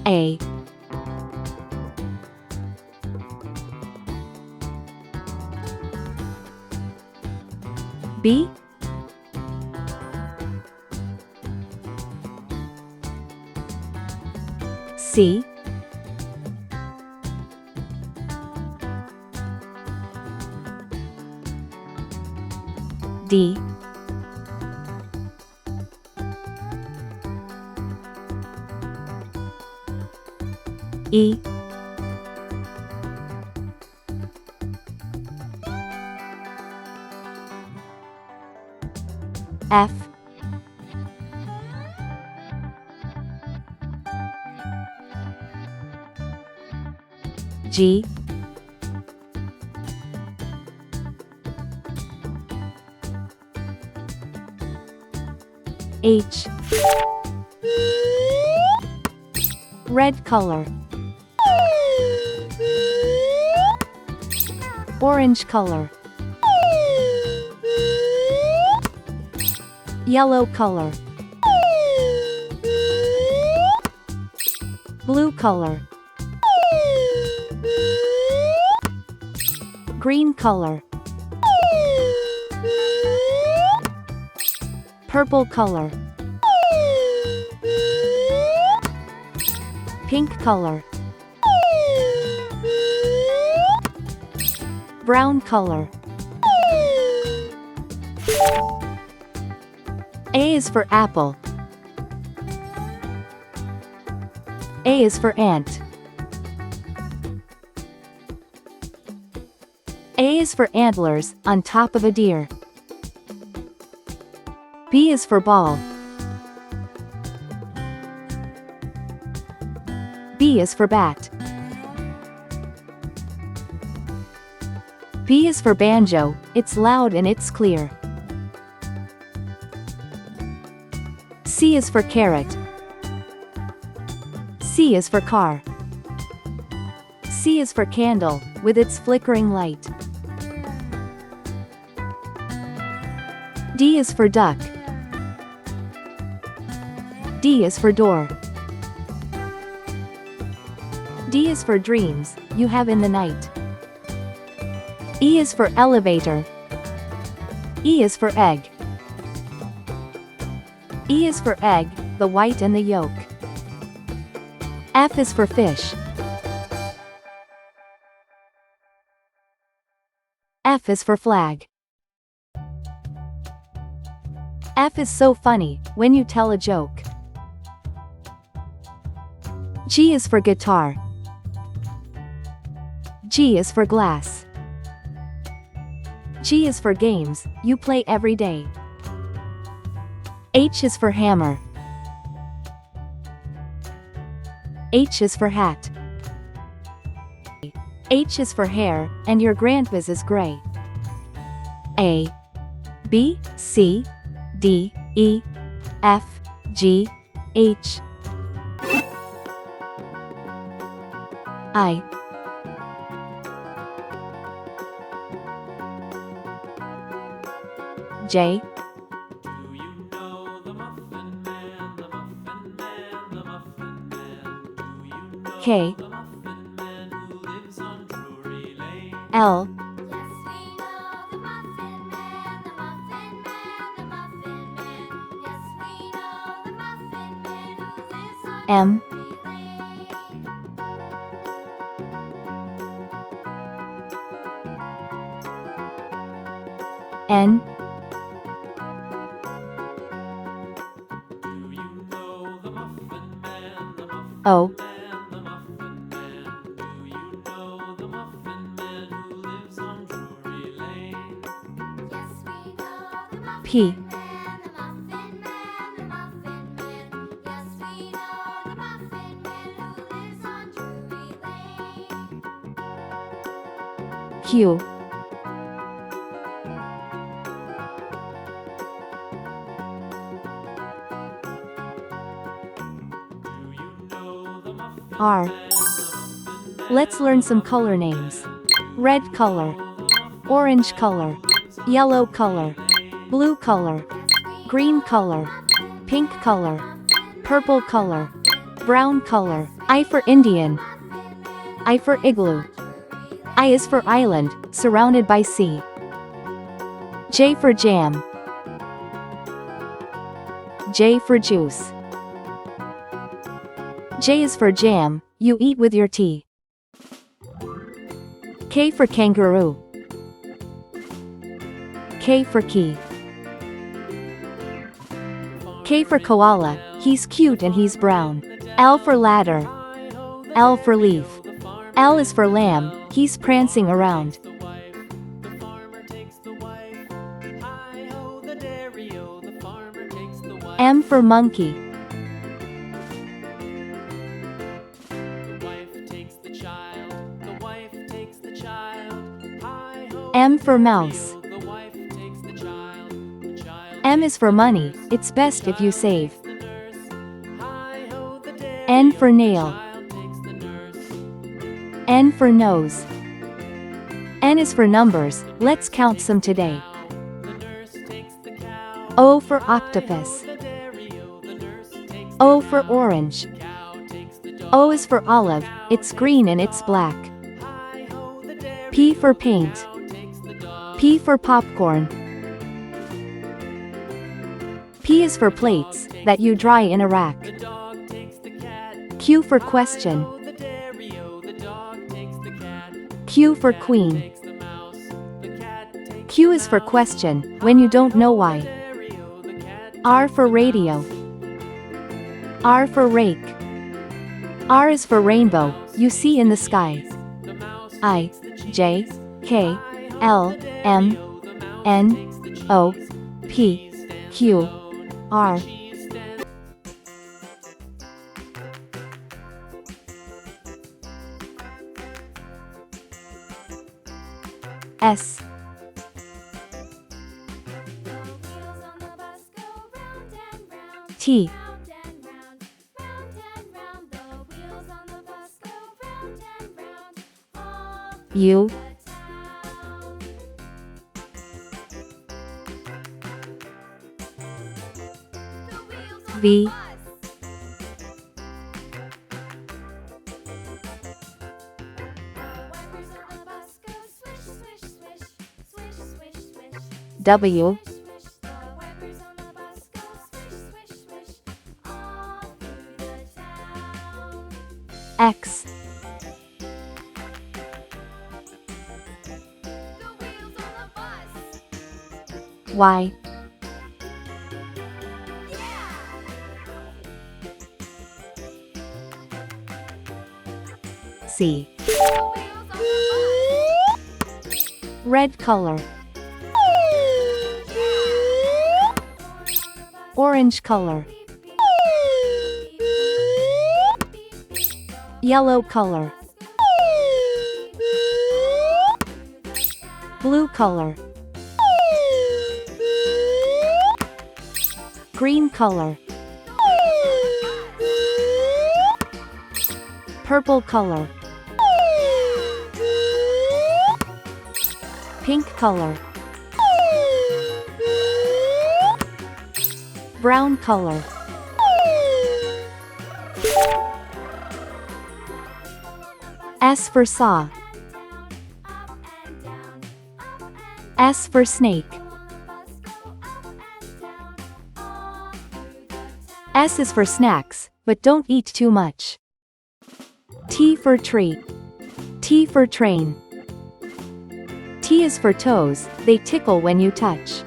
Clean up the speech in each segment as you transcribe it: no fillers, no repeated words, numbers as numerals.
A. B. C. D. E. F. G. H. Red color. Orange color. Yellow color. Blue color. Green color. Purple color. Pink color. Brown color. A is for apple. A is for ant. A is for antlers, on top of a deer. B is for ball. B is for bat. B is for banjo, it's loud and it's clear. C is for carrot. C is for car. C is for candle, with its flickering light. D is for duck. D is for door. D is for dreams, you have in the night. E is for elevator. E is for egg. E is for egg, the white and the yolk. F is for fish. F is for flag. F is so funny, when you tell a joke. G is for guitar. G is for glass. G is for games, you play every day. H is for hammer. H is for hat. H is for hair, and your grandpa's is gray. A. B. C. D. E. F. G. H. I. J. Do you know the Muffin Man, the Muffin Man, the Muffin Man? Do you know K. the Muffin Man who lives on Drury Lane? L. Yes, we know the Muffin Man, the Muffin Man, the Muffin Man. Yes, we know the Muffin Man who lives on M. Drury Lane. N. Do you know the Muffin Man, the Muffin O. Man, the Muffin Man? Do you know the Muffin Man who lives on Drury Lane? Yes, we know the Muffin P. Man, the Muffin Man, the Muffin Man. Yes, we know the Muffin Man who lives on Drury Lane. Q. Do you know the Muffin R. Man, the Muffin Man? Let's learn some color names. Red color. Orange color. Yellow color. Blue color. Green color. Pink color. Purple color. Brown color. I for Indian. I for igloo. I is for island, surrounded by sea. J for jam. J for juice. J is for jam, you eat with your tea. K for kangaroo. K for key. K for koala, he's cute and he's brown. L for ladder. L for leaf. L is for lamb, he's prancing around. M for monkey. M for mouse. M is for money, it's best if you save. N for nail. N for nose. N is for numbers, let's count some today. O for octopus. O for orange. O is for olive, it's green and it's black. P for paint. P for popcorn. P is for plates, that you dry in a rack. Q for question. Q for queen. Q is for question, when you don't know why. R for radio. R for rake. R is for rainbow, you see in the sky. I, J, K, L, M, N, O, P, Q, R. S. T. U. V. W. X. Y. C. Red color. Orange color. Yellow color. Blue color. Green color. Purple color. Pink color. Brown color. S for saw. S for snake. S is for snacks, but don't eat too much. T for tree. T for train. T is for toes, they tickle when you touch.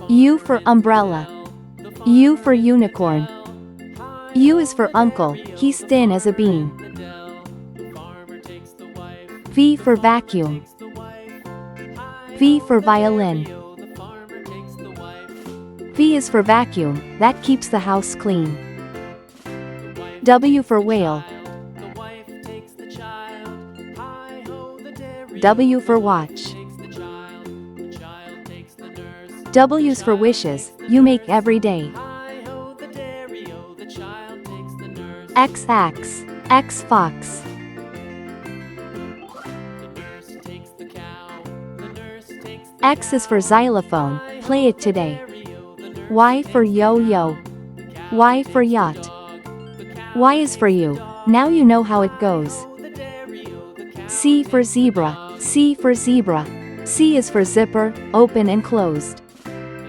U for umbrella. U for unicorn. U is for uncle, he's thin as a bean. V for vacuum. V for violin. V is for vacuum, that keeps the house clean. W for whale. W for watch. W's for wishes, you make every day. X axe, X fox. X is for xylophone, play it today. Y for yo-yo. Y for yacht. Y is for you, Now you know how it goes. the dairy, oh, the cow. C for zebra. C for zebra. C is for zipper, open and closed.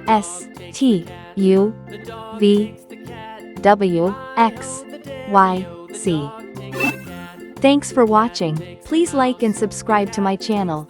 S, T, U, The dog V, takes the cat. W, X, Y, Z. Dog takes the cat. Thanks for watching. Please like and subscribe to my channel.